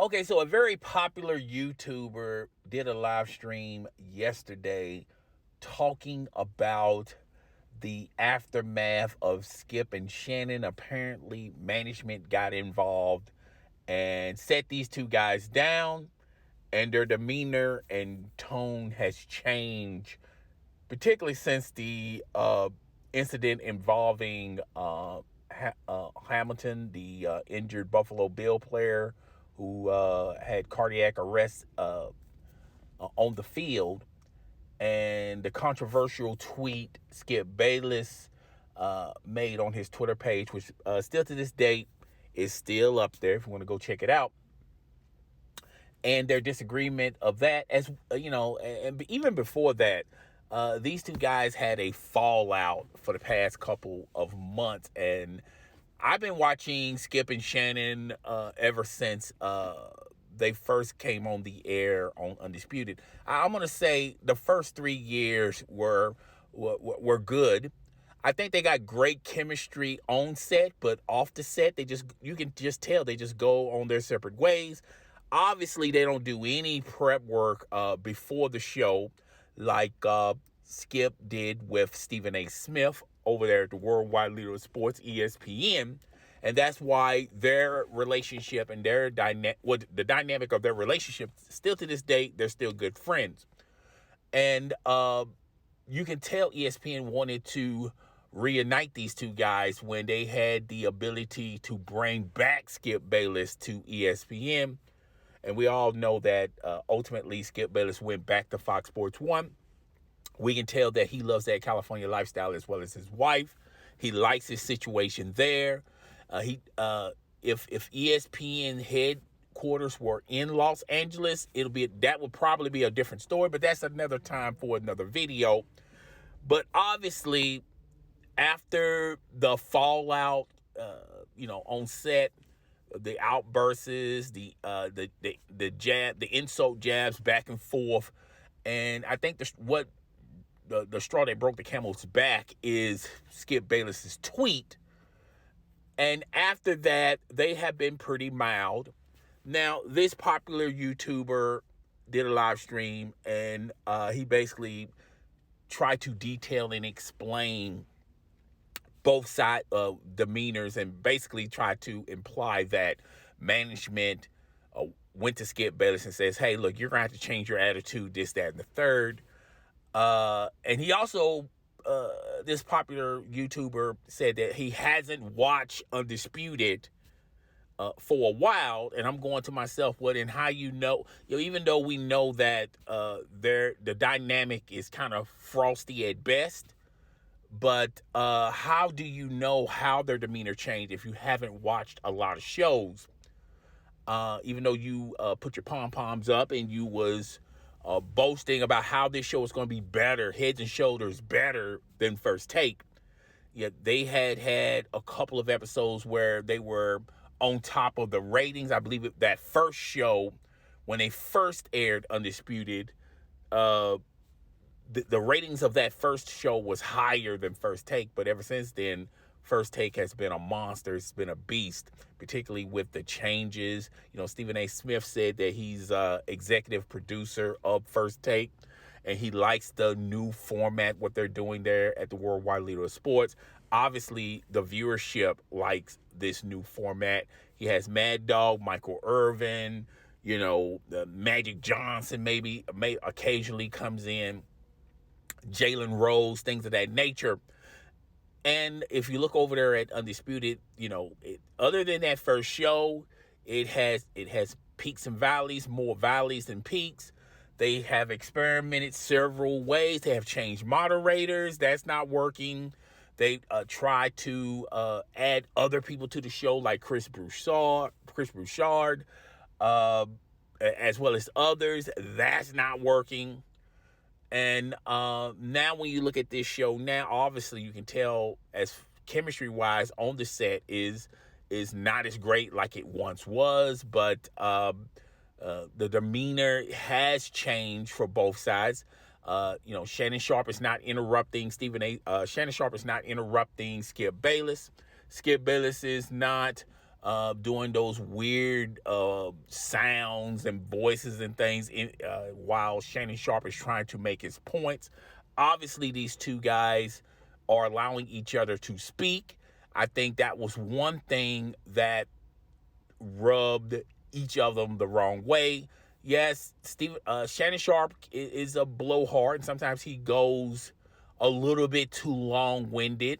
Okay, so a very popular YouTuber did a live stream yesterday talking about the aftermath of Skip and Shannon. Apparently, management got involved and set these two guys down, and their demeanor and tone has changed, particularly since the incident involving Hamilton, the injured Buffalo Bill player who had cardiac arrest on the field, and the controversial tweet Skip Bayless made on his Twitter page, which still to this date is still up there if you want to go check it out. And their disagreement of that, as you know, and even before that, these two guys had a fallout for the past couple of months, and I've been watching Skip and Shannon ever since they first came on the air on Undisputed. I'm gonna say the first 3 years were good. I think they got great chemistry on set, but off the set, you can just tell they just go on their separate ways. Obviously, they don't do any prep work before the show like Skip did with Stephen A. Smith over there at the Worldwide Leader of Sports, ESPN. And that's why their relationship and the dynamic of their relationship, still to this day, they're still good friends. And you can tell ESPN wanted to reunite these two guys when they had the ability to bring back Skip Bayless to ESPN. And we all know that ultimately Skip Bayless went back to Fox Sports 1. We can tell that he loves that California lifestyle as well as his wife. He likes his situation there. If ESPN headquarters were in Los Angeles, that would probably be a different story, but that's another time for another video. But obviously, after the fallout, on set, the outbursts, the insult jabs back and forth, and I think the straw that broke the camel's back is Skip Bayless's tweet. And after that, they have been pretty mild. Now, this popular YouTuber did a live stream, and he basically tried to detail and explain both side demeanors, and basically tried to imply that management went to Skip Bayless and says, hey, look, you're going to have to change your attitude, this, that, and the third. And he also, this popular YouTuber said that he hasn't watched Undisputed for a while. And I'm going to myself, what and how even though we know that the dynamic is kind of frosty at best, but how do you know how their demeanor changed if you haven't watched a lot of shows? Even though you put your pom-poms up and you was boasting about how this show is going to be better, heads and shoulders better than First Take. Yet they had a couple of episodes where they were on top of the ratings. I believe that first show, when they first aired Undisputed, the ratings of that first show was higher than First Take. But ever since then, First Take has been a monster. It's been a beast, particularly with the changes. Stephen A. Smith said that he's executive producer of First Take, and he likes the new format, what they're doing there at the Worldwide Leader of Sports. Obviously, the viewership likes this new format. He has Mad Dog, Michael Irvin, the Magic Johnson may occasionally comes in, Jalen Rose, things of that nature. And if you look over there at Undisputed, other than that first show, it has peaks and valleys, more valleys than peaks. They have experimented several ways. They have changed moderators. That's not working. They try to add other people to the show, like Chris Broussard, as well as others. That's not working. And now when you look at this show now, obviously you can tell as chemistry-wise on the set is not as great like it once was, but the demeanor has changed for both sides. Shannon Sharpe is not interrupting Shannon Sharpe is not interrupting Skip Bayless. Skip Bayless is not doing those weird sounds and voices and things while Shannon Sharpe is trying to make his points. Obviously, these two guys are allowing each other to speak. I think that was one thing that rubbed each of them the wrong way. Yes, Shannon Sharpe is a blowhard, and sometimes he goes a little bit too long-winded.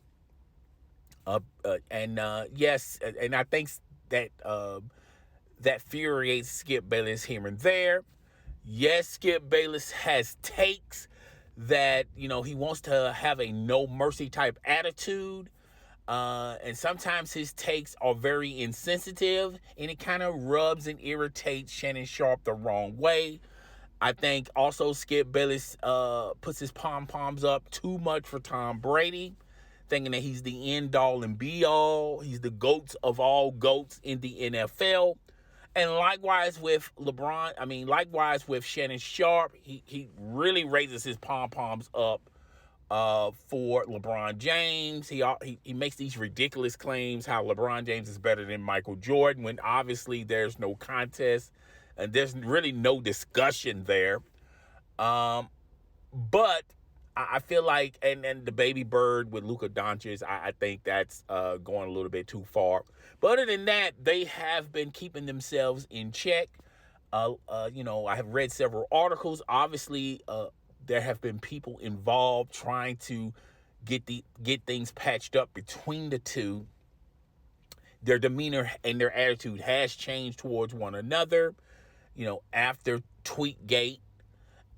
Yes, and I think that that infuriates Skip Bayless here and there. Yes, Skip Bayless has takes that, he wants to have a no mercy type attitude. And sometimes his takes are very insensitive, and it kind of rubs and irritates Shannon Sharpe the wrong way. I think also Skip Bayless puts his pom-poms up too much for Tom Brady, thinking that he's the end-all and be-all. He's the GOAT of all GOATs in the NFL. And likewise with likewise with Shannon Sharpe, he really raises his pom-poms up for LeBron James. He makes these ridiculous claims how LeBron James is better than Michael Jordan, when obviously there's no contest and there's really no discussion there. But I feel like, and the baby bird with Luka Doncic, I think that's going a little bit too far. But other than that, they have been keeping themselves in check. I have read several articles. Obviously, there have been people involved trying to get things patched up between the two. Their demeanor and their attitude has changed towards one another, after Tweetgate.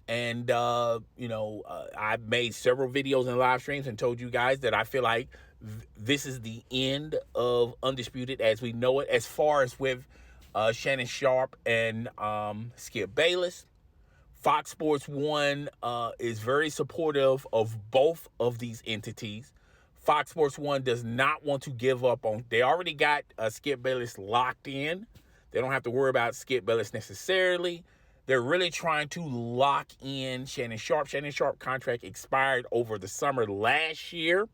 And, I've made several videos and live streams and told you guys that I feel like this is the end of Undisputed as we know it, as far as with Shannon Sharpe and Skip Bayless. Fox Sports 1 is very supportive of both of these entities. Fox Sports 1 does not want to give up on... They already got Skip Bayless locked in. They don't have to worry about Skip Bayless necessarily. They're really trying to lock in Shannon Sharpe. Shannon Sharpe contract expired over the summer last year.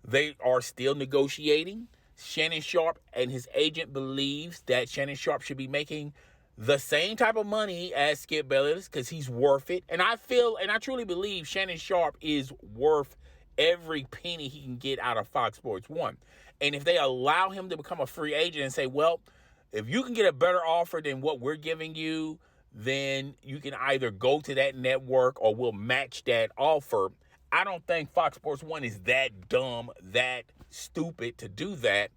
They are still negotiating. Shannon Sharpe and his agent believes that Shannon Sharpe should be making the same type of money as Skip Bayless because he's worth it. And I truly believe Shannon Sharpe is worth every penny he can get out of Fox Sports 1. And if they allow him to become a free agent and say, well, if you can get a better offer than what we're giving you, then you can either go to that network or we'll match that offer. I don't think Fox Sports 1 is that dumb, that stupid to do that,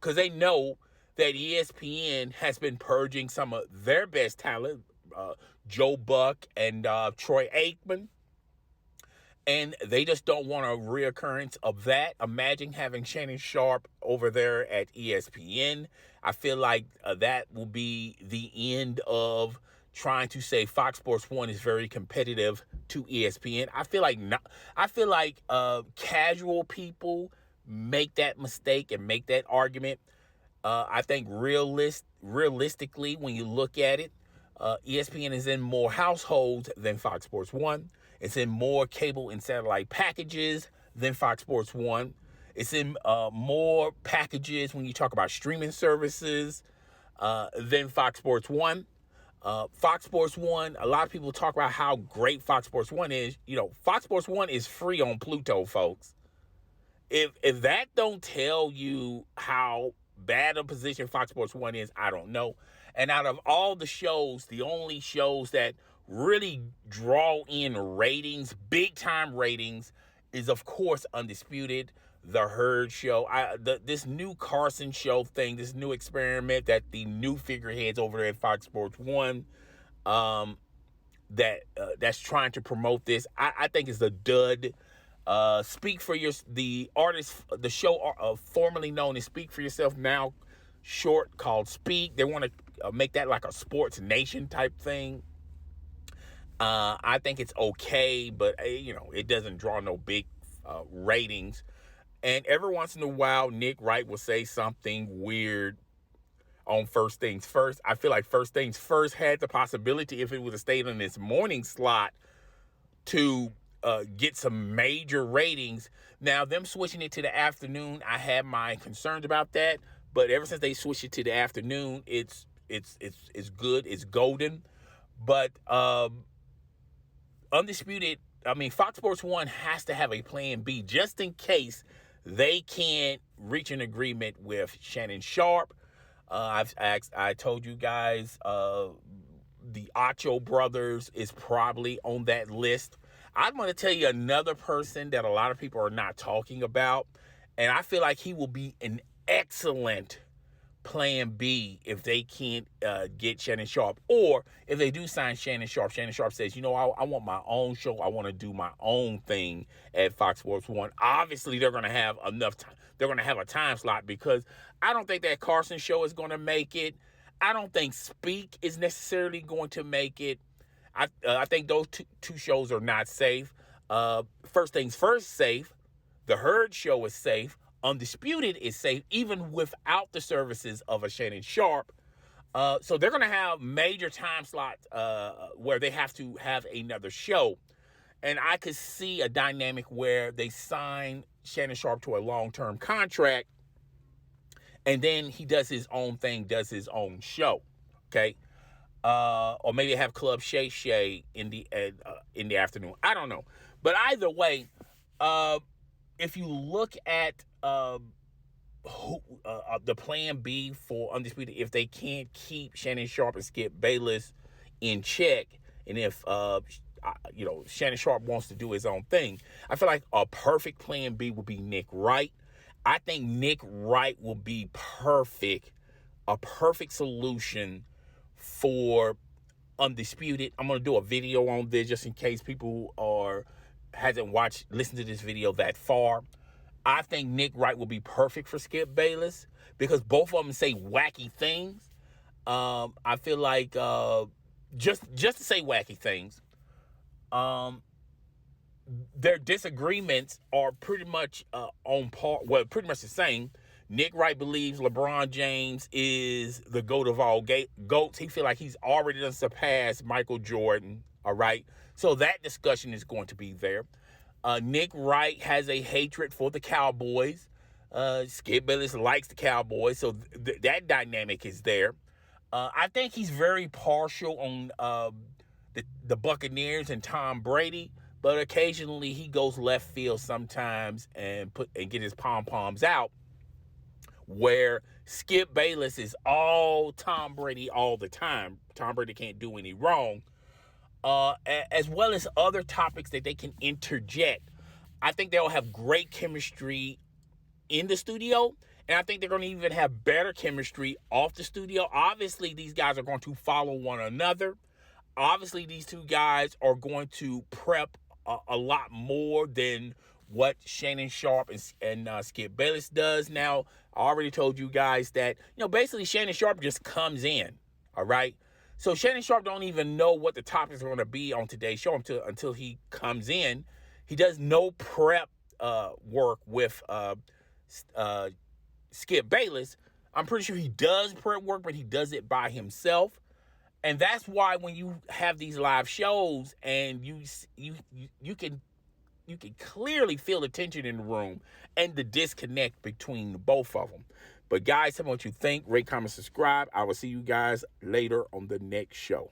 because they know that ESPN has been purging some of their best talent, Joe Buck and Troy Aikman, and they just don't want a reoccurrence of that. Imagine having Shannon Sharpe over there at ESPN. I feel like that will be the end of trying to say Fox Sports 1 is very competitive to ESPN. I feel like casual people make that mistake and make that argument. I think realistically, when you look at it, ESPN is in more households than Fox Sports 1. It's in more cable and satellite packages than Fox Sports 1. It's in more packages when you talk about streaming services than Fox Sports 1. Fox Sports 1, a lot of people talk about how great Fox Sports 1 is. Fox Sports 1 is free on Pluto, folks. If that don't tell you how bad a position Fox Sports 1 is, I don't know. And out of all the shows, the only shows that really draw in ratings, big time ratings, is of course Undisputed, The Herd Show, this new Carson Show thing, this new experiment that the new figureheads over there at Fox Sports 1 that's trying to promote this, I think is a dud. The show formerly known as Speak for Yourself, now short called Speak. They want to make that like a Sports Nation type thing. I think it's okay, but it doesn't draw no big ratings. And every once in a while, Nick Wright will say something weird on First Things First. I feel like First Things First had the possibility, if it would have stayed in its morning slot, to get some major ratings. Now, them switching it to the afternoon, I have my concerns about that. But ever since they switched it to the afternoon, it's good. It's golden. But Undisputed, I mean, Fox Sports 1 has to have a plan B just in case they can't reach an agreement with Shannon Sharpe. I told you guys the Acho brothers is probably on that list. I'm going to tell you another person that a lot of people are not talking about, and I feel like he will be an excellent plan B if they can't get Shannon Sharpe, or if they do sign Shannon Sharpe. Shannon Sharpe says, you know, I want my own show. I want to do my own thing at Fox Sports 1. Obviously, they're going to have enough time. They're going to have a time slot, because I don't think that Carson show is going to make it. I don't think Speak is necessarily going to make it. I think those two shows are not safe. First things first, safe. The Herd show is safe. Undisputed is safe, even without the services of a Shannon Sharpe. So they're going to have major time slots where they have to have another show. And I could see a dynamic where they sign Shannon Sharpe to a long-term contract, and then he does his own thing, does his own show, okay? Or maybe have Club Shay Shay in the afternoon. I don't know. But either way, if you look at the plan B for Undisputed, if they can't keep Shannon Sharpe and Skip Bayless in check, and if Shannon Sharpe wants to do his own thing, I feel like a perfect plan B would be Nick Wright. I think Nick Wright will be a perfect solution for Undisputed. I'm gonna do a video on this just in case people hasn't listened to this video that far. I think Nick Wright will be perfect for Skip Bayless, because both of them say wacky things. I feel like just to say wacky things, their disagreements are pretty much on par. Well, pretty much the same. Nick Wright believes LeBron James is the GOAT of all GOATs. He feels like he's already done surpassed Michael Jordan. All right. So that discussion is going to be there. Nick Wright has a hatred for the Cowboys. Skip Bayless likes the Cowboys. So that dynamic is there. I think he's very partial on the Buccaneers and Tom Brady, but occasionally he goes left field sometimes and get his pom-poms out, where Skip Bayless is all Tom Brady all the time. Tom Brady can't do any wrong. As well as other topics that they can interject. I think they'll have great chemistry in the studio, and I think they're going to even have better chemistry off the studio. Obviously, these guys are going to follow one another. Obviously, these two guys are going to prep a lot more than what Shannon Sharpe and Skip Bayless does. Now, I already told you guys that, basically Shannon Sharpe just comes in, all right? So Shannon Sharpe don't even know what the topics are going to be on today's show until he comes in. He does no prep work with Skip Bayless. I'm pretty sure he does prep work, but he does it by himself. And that's why when you have these live shows and you can clearly feel the tension in the room and the disconnect between both of them. But guys, tell me what you think. Rate, comment, subscribe. I will see you guys later on the next show.